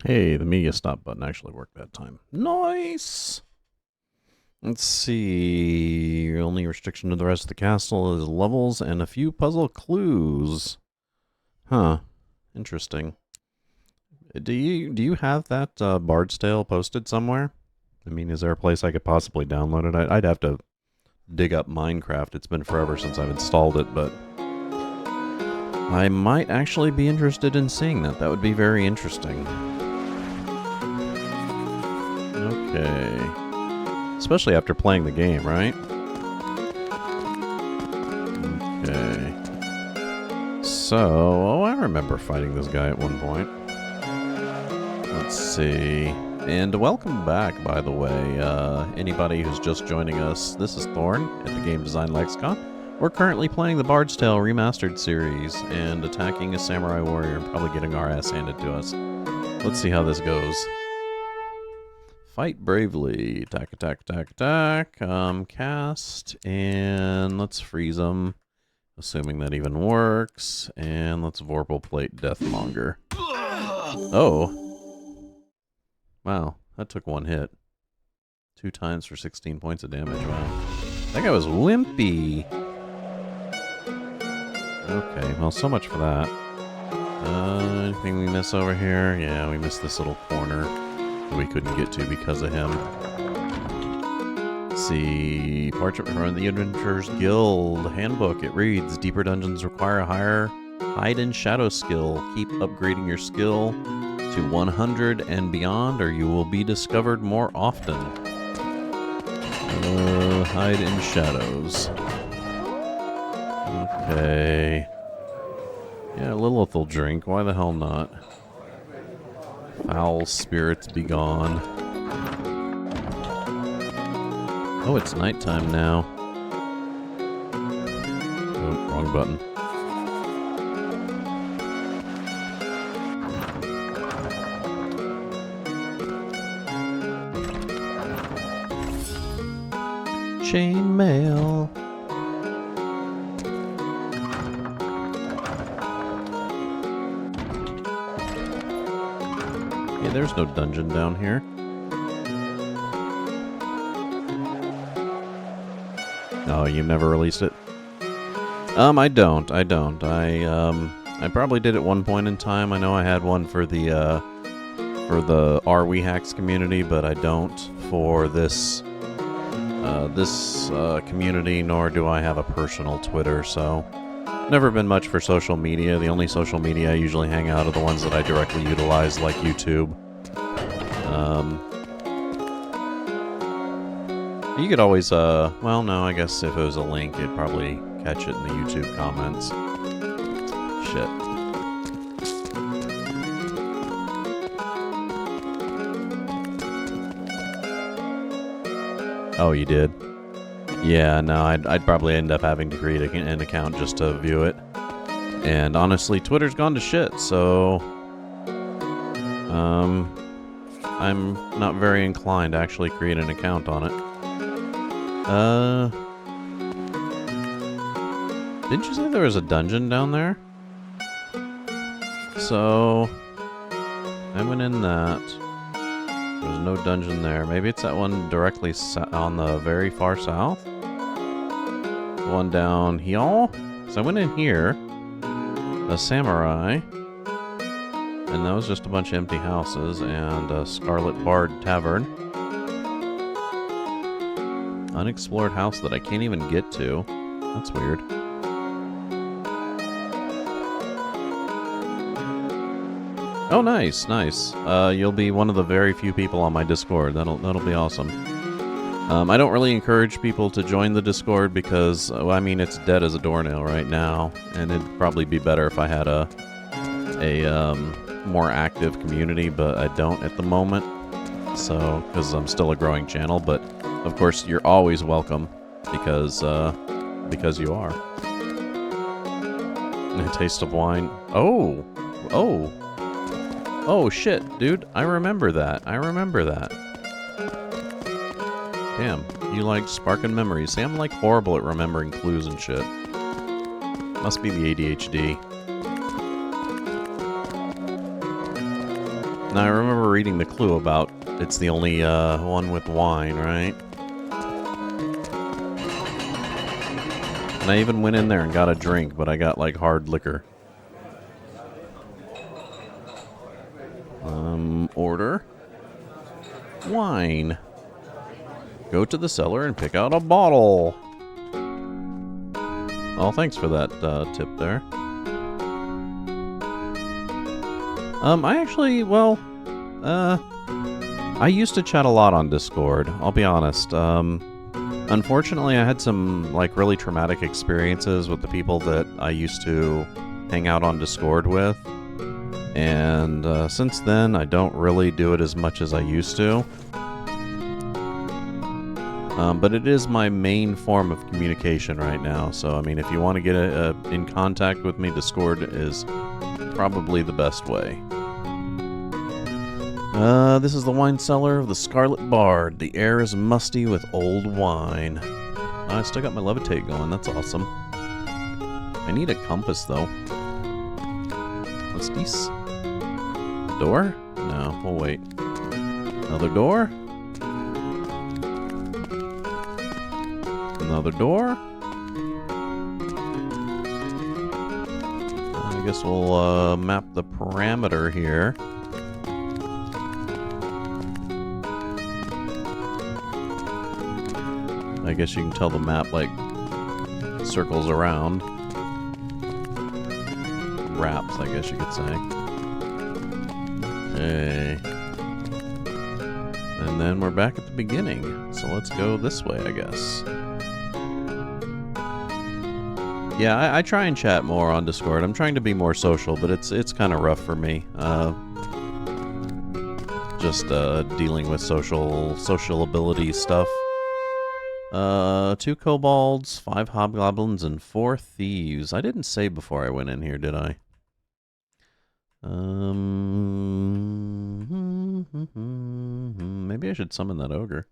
Hey, the media stop button actually worked that time. Nice! Let's see. Your only restriction to the rest of the castle is levels and a few puzzle clues. Huh. Interesting. Do you have that Bard's Tale posted somewhere? I mean, is there a place I could possibly download it? I'd have to dig up Minecraft. It's been forever since I've installed it, but I might actually be interested in seeing that. That would be very interesting. Okay. Especially after playing the game, right? Okay. So, I remember fighting this guy at one point. Let's see. And welcome back, by the way. Anybody who's just joining us, this is Thorn at the Game Design Lexicon. We're currently playing the Bard's Tale Remastered series and attacking a samurai warrior and probably getting our ass handed to us. Let's see how this goes. Fight bravely. Attack, attack, attack, attack. Cast. And let's freeze them. Assuming that even works. And let's Vorpal Plate Deathmonger. Oh. Wow. That took one hit. 2 times for 16 points of damage. Wow. That guy was wimpy. Okay. Well, so much for that. Anything we miss over here? Yeah, we missed this little corner we couldn't get to because of him. Let's see. Parchment from the Adventurers Guild Handbook. It reads, deeper dungeons require a higher hide and shadow skill. Keep upgrading your skill to 100 and beyond, or you will be discovered more often. Hide in shadows. Okay. Yeah, Lilith will drink. Why the hell not? Foul spirits be gone. Oh, it's nighttime now. Oh, wrong button. Chainmail. Yeah, there's no dungeon down here. Oh, you never released it? I don't. I probably did at one point in time. I know I had one for the RW Hacks community, but I don't for this community, nor do I have a personal Twitter, so never been much for social media. The only social media I usually hang out are the ones that I directly utilize, like YouTube. You could always, well, no, I guess if it was a link, you'd probably catch it in the YouTube comments. Shit. Oh, you did? Yeah, no, I'd probably end up having to create an account just to view it. And honestly, Twitter's gone to shit, so I'm not very inclined to actually create an account on it. Didn't you say there was a dungeon down there? So I went in that. There's no dungeon there. Maybe it's that one directly on the very far south? The one down here? So I went in here. A samurai. And that was just a bunch of empty houses and a Scarlet Bard Tavern. Unexplored house that I can't even get to. That's weird. Oh, nice, nice. You'll be one of the very few people on my Discord. That'll be awesome. I don't really encourage people to join the Discord because, well, I mean, it's dead as a doornail right now, and it'd probably be better if I had a more active community, but I don't at the moment. So, because I'm still a growing channel, but of course you're always welcome because you are. A taste of wine. Oh, oh. Oh, shit, dude. I remember that. Damn, you like sparking memories. See, I'm like horrible at remembering clues and shit. Must be the ADHD. Now, I remember reading the clue about it's the only one with wine, right? And I even went in there and got a drink, but I got, like, hard liquor. Order. Wine. Go to the cellar and pick out a bottle. Oh, thanks for that tip there. I actually, well, I used to chat a lot on Discord, I'll be honest. Unfortunately, I had some, like, really traumatic experiences with the people that I used to hang out on Discord with. And since then, I don't really do it as much as I used to. But it is my main form of communication right now. So, I mean, if you want to get in contact with me, Discord is probably the best way. This is the wine cellar of the Scarlet Bard. The air is musty with old wine. I still got my levitate going. That's awesome. I need a compass, though. What's this? Door? No, we'll wait. Another door? Another door? I guess we'll map the parameter here. I guess you can tell the map, like, circles around. Wraps, I guess you could say. Okay. And then we're back at the beginning. So let's go this way, I guess. Yeah, I try and chat more on Discord. I'm trying to be more social, but it's kind of rough for me. Just dealing with social ability stuff. 2 kobolds, 5 hobgoblins, and 4 thieves. I didn't say before I went in here, did I? Maybe I should summon that ogre.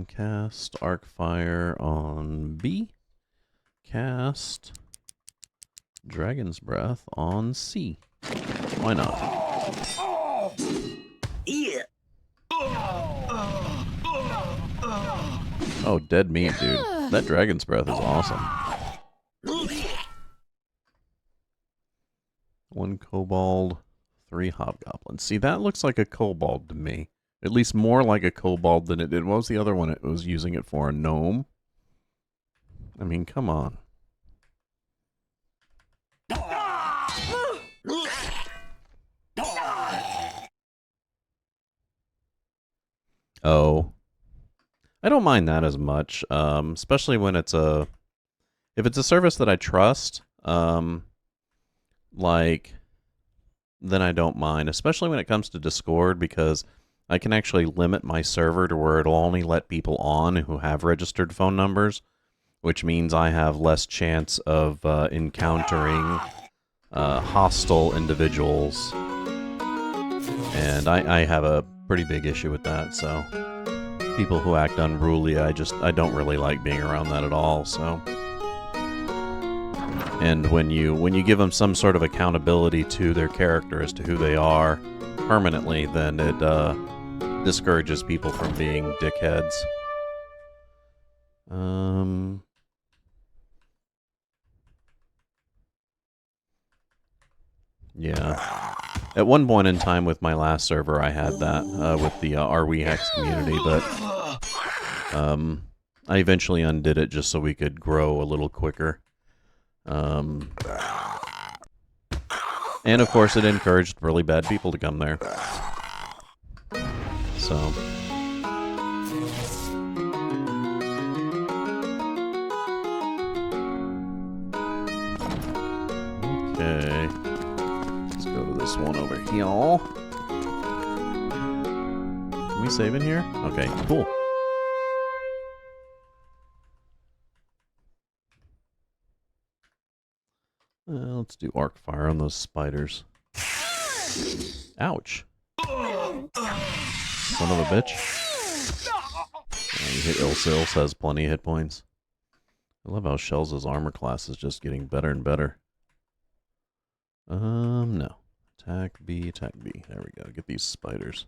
Cast Arcfire on B. Cast Dragon's Breath on C. Why not? Oh, dead meat, dude. That Dragon's Breath is awesome. 1 kobold, 3 hobgoblins. See, that looks like a kobold to me. At least more like a kobold than it did. What was the other one it was using it for? A gnome? I mean, come on. Oh. I don't mind that as much, especially when it's if it's a service that I trust, like, then I don't mind, especially when it comes to Discord, because I can actually limit my server to where it'll only let people on who have registered phone numbers, which means I have less chance of encountering hostile individuals, and I have a pretty big issue with that, so people who act unruly, I don't really like being around that at all, so. And when you give them some sort of accountability to their character as to who they are permanently, then it discourages people from being dickheads. Yeah. At one point in time with my last server, I had that with the RWHex community, but I eventually undid it just so we could grow a little quicker. And of course, it encouraged really bad people to come there. So. Okay. Let's go to this one over here. Can we save in here? Okay, cool. Let's do arc fire on those spiders. Ouch. Son of a bitch. You hit Inxile, has plenty of hit points. I love how Shell's armor class is just getting better and better. No. Attack B, attack B. There we go. Get these spiders.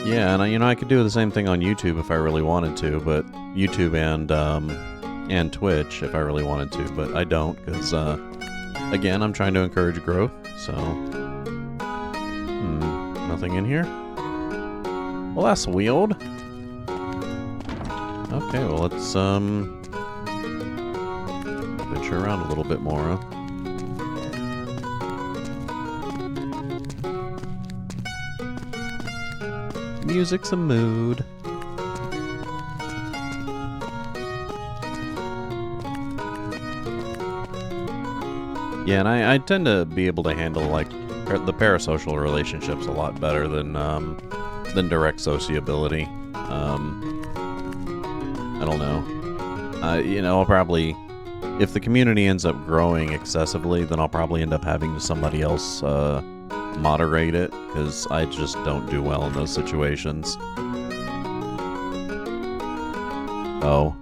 Yeah, and I could do the same thing on YouTube if I really wanted to, but YouTube and Twitch if I really wanted to, but I don't, because, again, I'm trying to encourage growth, so... nothing in here? Well, that's weird. Okay, well, let's, venture around a little bit more, huh? Music's a mood. Yeah, and I tend to be able to handle, like, the parasocial relationships a lot better than direct sociability. I don't know. I'll probably... If the community ends up growing excessively, then I'll probably end up having somebody else, moderate it, because I just don't do well in those situations. Oh.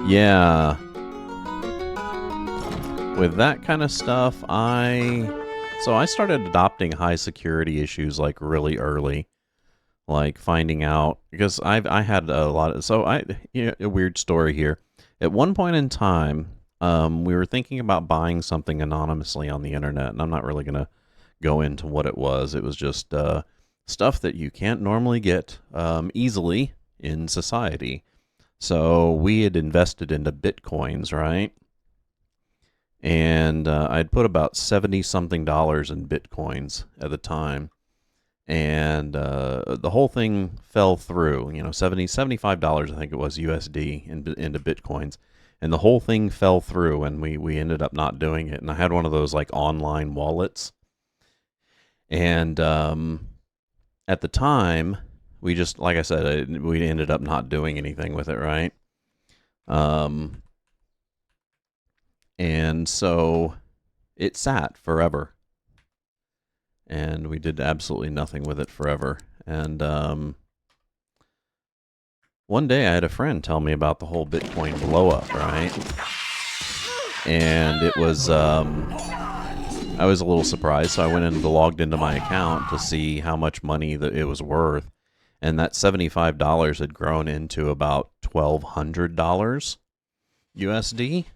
Yeah. With that kind of stuff, So I started adopting high security issues, like, really early. Like, finding out... Because I had a lot of... So, a weird story here. At one point in time, we were thinking about buying something anonymously on the internet, and I'm not really going to go into what it was. It was just stuff that you can't normally get easily in society. So we had invested into bitcoins, right? And I'd put about $70-something in bitcoins at the time. And the whole thing fell through, $75, I think it was, USD into bitcoins. And the whole thing fell through, and we ended up not doing it. And I had one of those, like, online wallets. And at the time, we just, like I said, we ended up not doing anything with it, right? And so it sat forever. And we did absolutely nothing with it forever. And one day I had a friend tell me about the whole Bitcoin blow up, right? And it was... I was a little surprised, so I went and logged into my account to see how much money that it was worth, and that $75 had grown into about $1,200 USD.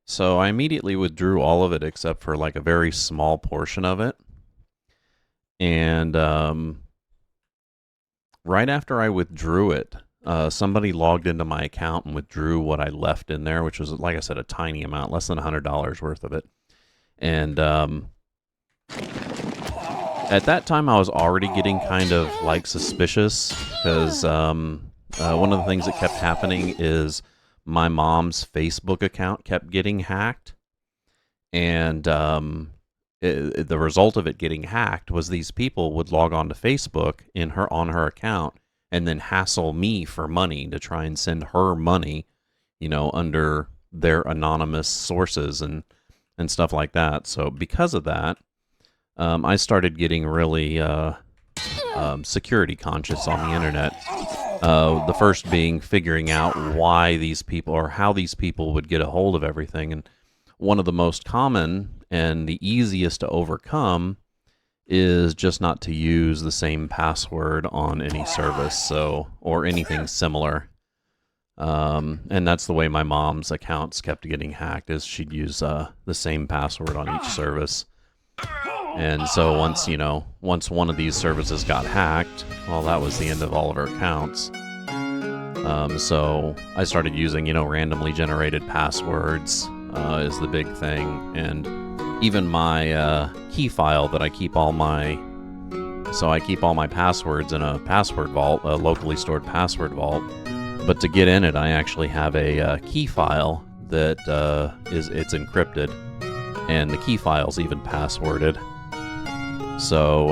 So I immediately withdrew all of it except for, like, a very small portion of it. And right after I withdrew it, somebody logged into my account and withdrew what I left in there, which was, like I said, a tiny amount, less than $100 worth of it. And at that time, I was already getting kind of, like, suspicious, because one of the things that kept happening is my mom's Facebook account kept getting hacked. And the result of it getting hacked was these people would log on to Facebook on her account and then hassle me for money to try and send her money, under their anonymous sources and stuff like that. So because of that, I started getting really security conscious on the internet. The first being figuring out why these people, or how these people would get a hold of everything. And one of the most common and the easiest to overcome is just not to use the same password on any service, or anything similar. And that's the way my mom's accounts kept getting hacked, is she'd use the same password on each service. And so once one of these services got hacked, well, that was the end of all of her accounts. So I started using, randomly generated passwords is the big thing. And even my key file that I keep all my... So I keep all my passwords in a password vault, a locally stored password vault. But to get in it, I actually have a key file that it's encrypted, and the key file's even passworded. So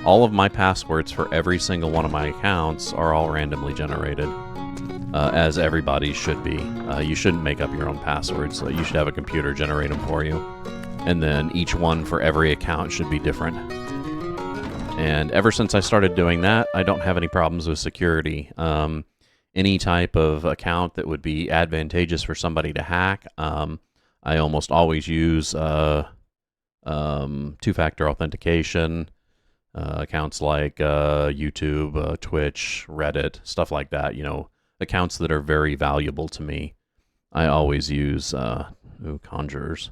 all of my passwords for every single one of my accounts are all randomly generated, as everybody should be. You shouldn't make up your own passwords. You should have a computer generate them for you, and then each one for every account should be different. And ever since I started doing that, I don't have any problems with security. any type of account that would be advantageous for somebody to hack, I almost always use two-factor authentication. Accounts like YouTube, Twitch, Reddit, stuff like that. You know, accounts that are very valuable to me. I always use conjurers.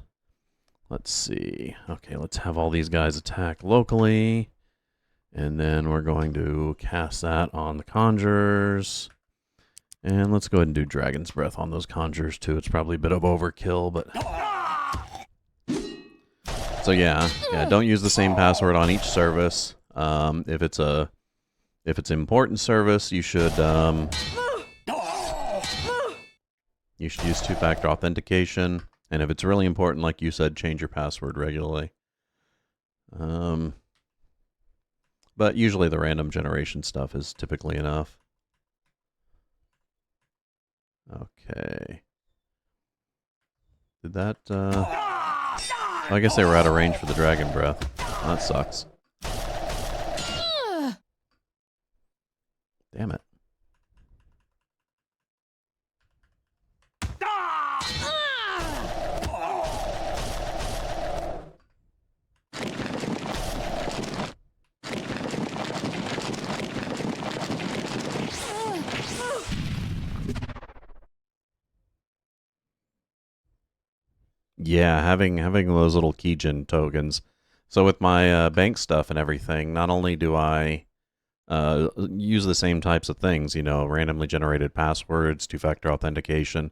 Let's see. Okay, let's have all these guys attack locally. And then we're going to cast that on the conjurers. And let's go ahead and do Dragon's Breath on those conjurers too. It's probably a bit of overkill, but... So yeah, don't use the same password on each service. If it's an important service, you should use two-factor authentication. And if it's really important, like you said, change your password regularly. But usually the random generation stuff is typically enough. Okay. Did that, I guess they were out of range for the Dragon Breath. That sucks. Damn it. Yeah, having those little keygen tokens. So with my bank stuff and everything, not only do I use the same types of things, you know, randomly generated passwords, two-factor authentication,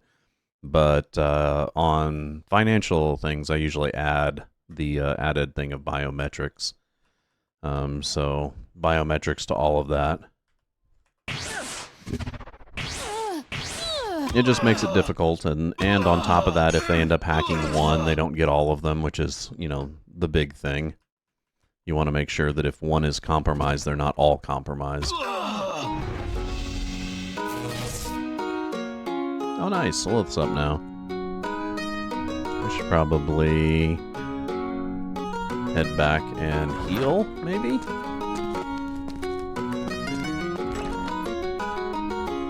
but on financial things, I usually add the added thing of biometrics. So biometrics to all of that. It just makes it difficult, and on top of that, if they end up hacking one, they don't get all of them, which is, you know, the big thing. You want to make sure that if one is compromised, they're not all compromised. Oh, nice. Lilith's up now. I should probably head back and heal, maybe?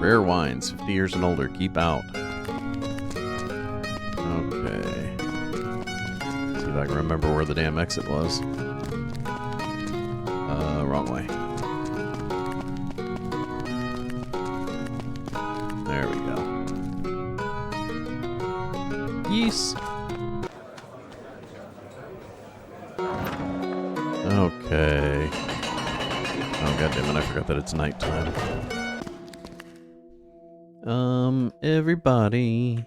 Rare wines, 50 years and older, keep out. Okay. See if I can remember where the damn exit was. Wrong way. There we go. Yees. Okay. Oh, goddammit, I forgot that it's nighttime. Everybody.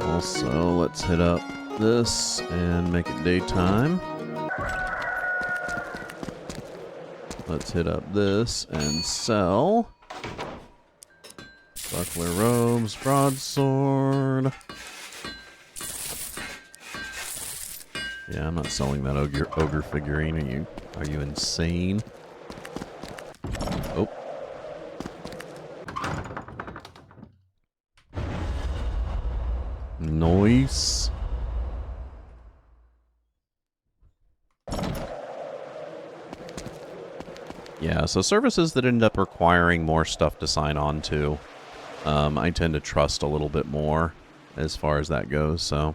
Also, let's hit up this and make it daytime. Let's hit up this and sell. Buckler robes, broadsword. Yeah, I'm not selling that ogre figurine. Are you insane? Oh. Nice. Yeah, so services that end up requiring more stuff to sign on to, I tend to trust a little bit more as far as that goes, so...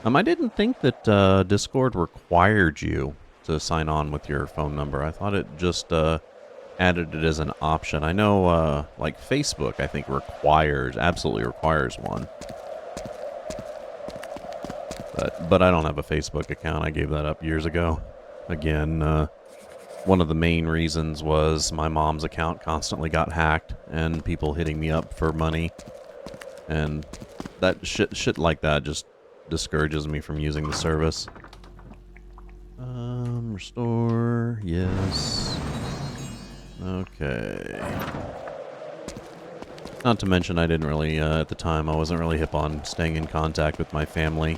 I didn't think that Discord required you to sign on with your phone number. I thought it just added it as an option. I know, like Facebook, I think absolutely requires one. But I don't have a Facebook account. I gave that up years ago. Again, one of the main reasons was my mom's account constantly got hacked and people hitting me up for money. And that shit like that just discourages me from using the service. Restore, yes. Okay. Not to mention I didn't really, at the time, I wasn't really hip on staying in contact with my family.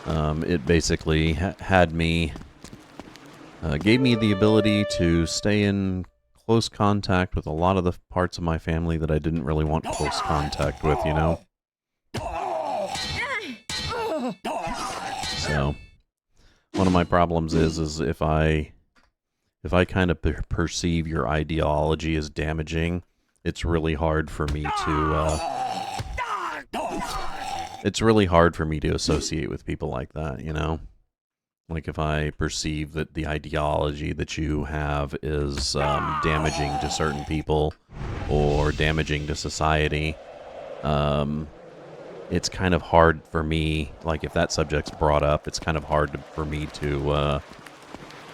It basically had me, gave me the ability to stay in close contact with a lot of the parts of my family that I didn't really want close contact with, you know? So, one of my problems is if I if I kind of perceive your ideology as damaging, it's really hard for me to, it's really hard for me to associate with people like that, you know? Like if I perceive that the ideology that you have is damaging to certain people or damaging to society, it's kind of hard for me, like if that subject's brought up, it's kind of hard for me to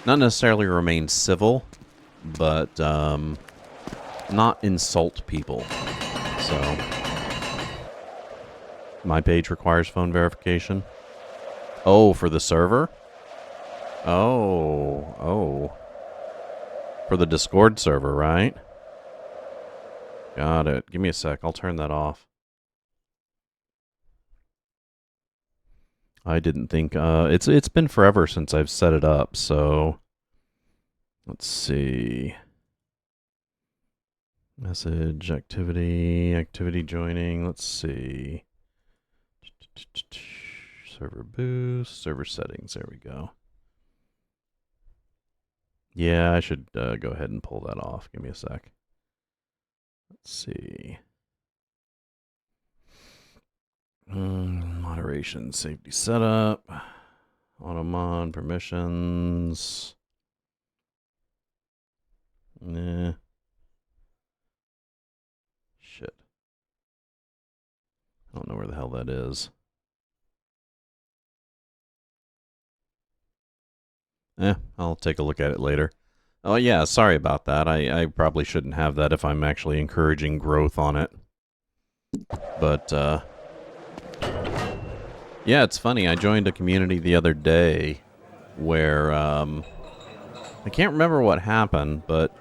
not necessarily remain civil, but not insult people. So, my page requires phone verification. Oh, for the server? Oh. For the Discord server, right? Got it. Give me a sec. I'll turn that off. I didn't think... it's been forever since I've set it up, so... Let's see... Message, activity joining, let's see. Server boost, server settings, there we go. Yeah, I should go ahead and pull that off. Give me a sec. Let's see. Moderation, safety setup, automon, permissions. Nah. Shit. I don't know where the hell that is. I'll take a look at it later. Oh yeah, sorry about that. I probably shouldn't have that if I'm actually encouraging growth on it. But, yeah, it's funny. I joined a community the other day where, I can't remember what happened, but,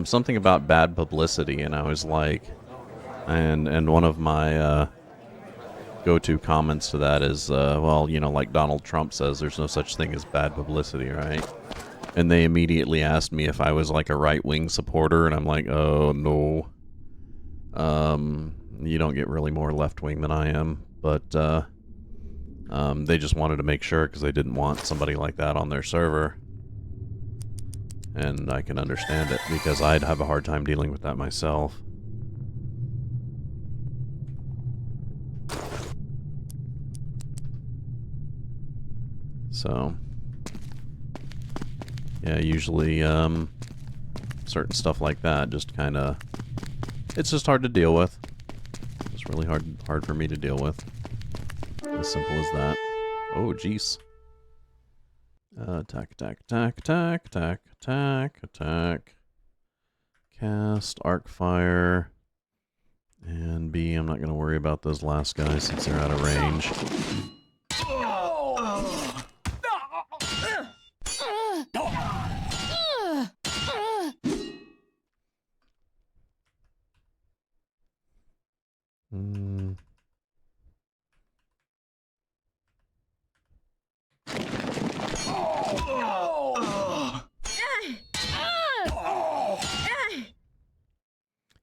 something about bad publicity, and I was like, and one of my, go-to comments to that is, well, you know, like Donald Trump says, there's no such thing as bad publicity, right? And they immediately asked me if I was like a right-wing supporter, and I'm like, oh, no. You don't get really more left-wing than I am, but they just wanted to make sure because they didn't want somebody like that on their server. And I can understand it, because I'd have a hard time dealing with that myself. So, yeah, usually, certain stuff like that just kind of, it's just hard to deal with. It's really hard for me to deal with. As simple as that. Oh, jeez. Attack. Cast, arc fire. And B, I'm not going to worry about those last guys since they're out of range.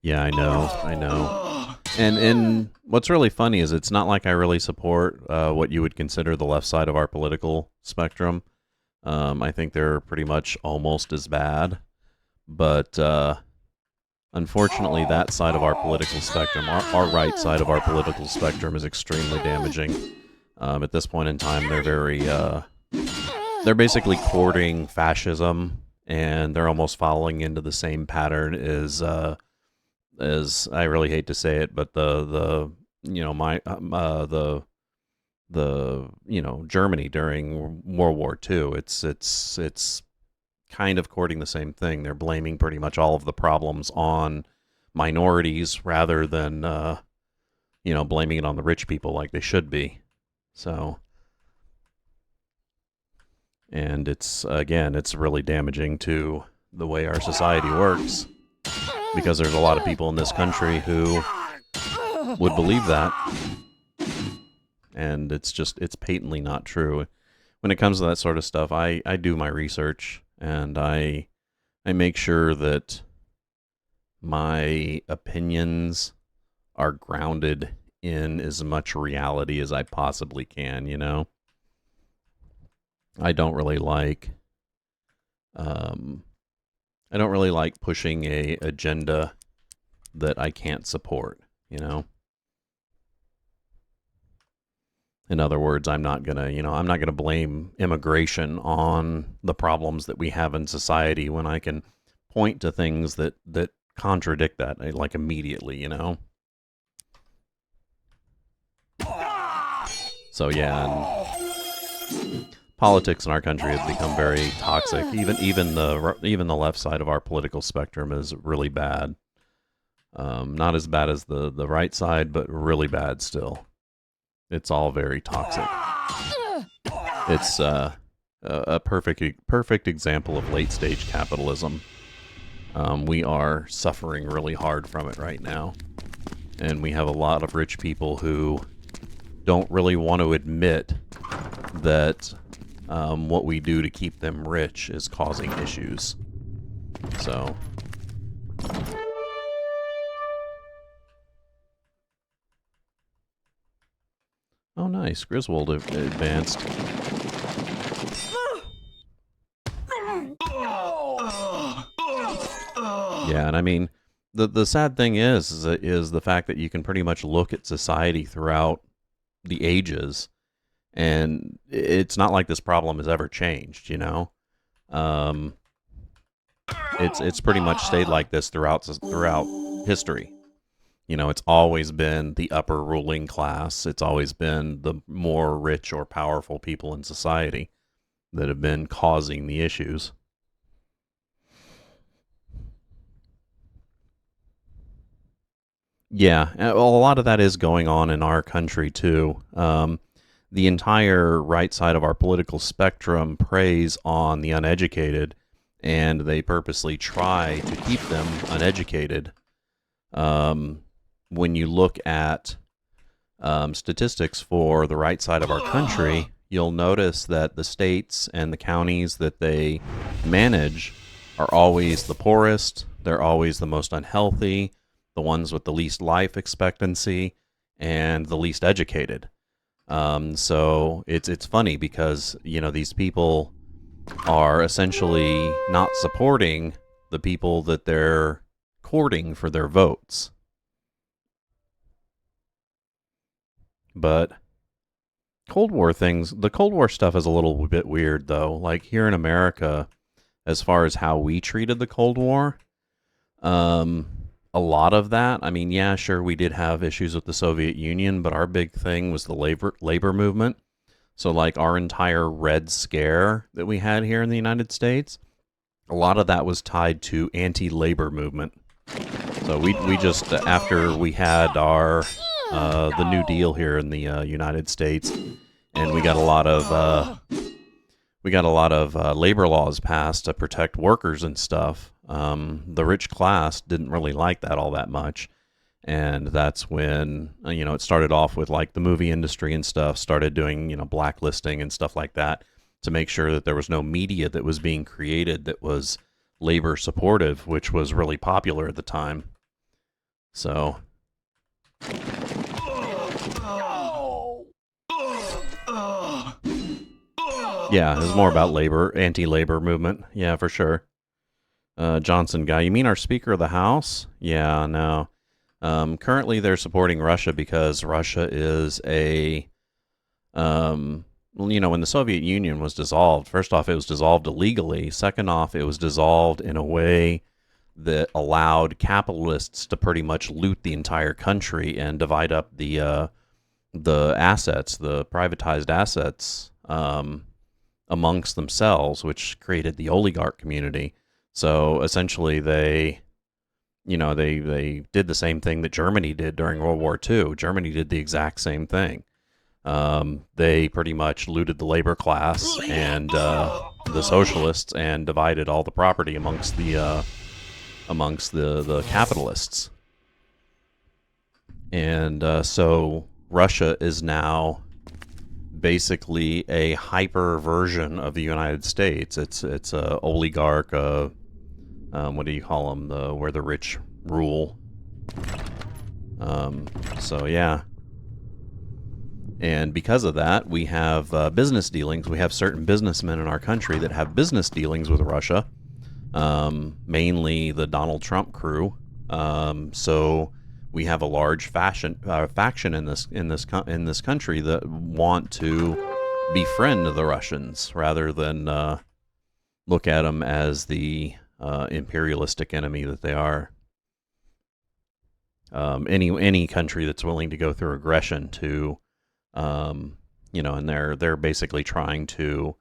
Yeah, I know. And what's really funny is it's not like I really support what you would consider the left side of our political spectrum. I think they're pretty much almost as bad. But unfortunately, that side of our political spectrum, our right side of our political spectrum, is extremely damaging. At this point in time, they're very... they're basically courting fascism, and they're almost falling into the same pattern as I really hate to say it, but the Germany during World War II, it's kind of courting the same thing. They're blaming pretty much all of the problems on minorities rather than blaming it on the rich people like they should be. So, and it's really damaging to the way our society works, because there's a lot of people in this country who would believe that, and it's patently not true. When it comes to that sort of stuff, I do my research, and I make sure that my opinions are grounded in as much reality as I possibly can, you know? I don't really like I don't really like pushing a agenda that I can't support, you know? In other words, I'm not gonna blame immigration on the problems that we have in society when I can point to things that contradict that, like, immediately, you know? So yeah, and politics in our country has become very toxic. Even the left side of our political spectrum is really bad. Not as bad as the right side, but really bad still. It's all very toxic. It's a perfect example of late stage capitalism. We are suffering really hard from it right now, and we have a lot of rich people who don't really want to admit that what we do to keep them rich is causing issues. So. Oh, nice. Griswold advanced. Yeah, and I mean, the sad thing is the fact that you can pretty much look at society throughout the ages, and it's not like this problem has ever changed, you know? It's pretty much stayed like this throughout history. You know, it's always been the upper ruling class. It's always been the more rich or powerful people in society that have been causing the issues. Yeah, well, a lot of that is going on in our country, too. The entire right side of our political spectrum preys on the uneducated, and they purposely try to keep them uneducated. When you look at statistics for the right side of our country, you'll notice that the states and the counties that they manage are always the poorest. They're always the most unhealthy, the ones with the least life expectancy, and the least educated. So it's funny because, you know, these people are essentially not supporting the people that they're courting for their votes. But the Cold War stuff is a little bit weird, though. Like, here in America, as far as how we treated the Cold War, a lot of that, I mean, yeah, sure, we did have issues with the Soviet Union, but our big thing was the labor movement. So, like, our entire Red Scare that we had here in the United States, a lot of that was tied to anti-labor movement. So we just, after we had our the New Deal here in the United States, and we got a lot of labor laws passed to protect workers and stuff. The rich class didn't really like that all that much, and that's when it started off with, like, the movie industry and stuff started doing blacklisting and stuff like that to make sure that there was no media that was being created that was labor supportive, which was really popular at the time. So. Yeah, it was more about anti-labor movement. Yeah, for sure. Johnson guy, you mean our Speaker of the House? Yeah, no. Currently, they're supporting Russia because Russia is when the Soviet Union was dissolved, first off, it was dissolved illegally. Second off, it was dissolved in a way that allowed capitalists to pretty much loot the entire country and divide up the assets, the privatized assets, amongst themselves, which created the oligarch community. So essentially, they did the same thing that Germany did during World War II. Germany did the exact same thing. They pretty much looted the labor class and the socialists and divided all the property amongst the capitalists. And so Russia is now basically a hyper version of the United States. It's a oligarch. What do you call them? Where the rich rule. So yeah, And because of that, we have business dealings. We have certain businessmen in our country that have business dealings with Russia, mainly the Donald Trump crew. So we have a large faction in this country that want to befriend the Russians rather than look at them as the imperialistic enemy that they are. Any country that's willing to go through aggression to, and they're basically trying to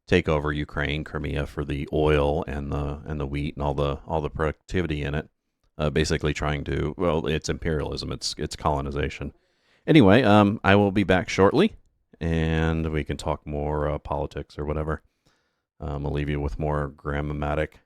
take over Ukraine, Crimea for the oil and the wheat and all the productivity in it. Basically trying to, well, it's imperialism, it's colonization. Anyway, I will be back shortly, and we can talk more politics or whatever. I'll leave you with more grammatic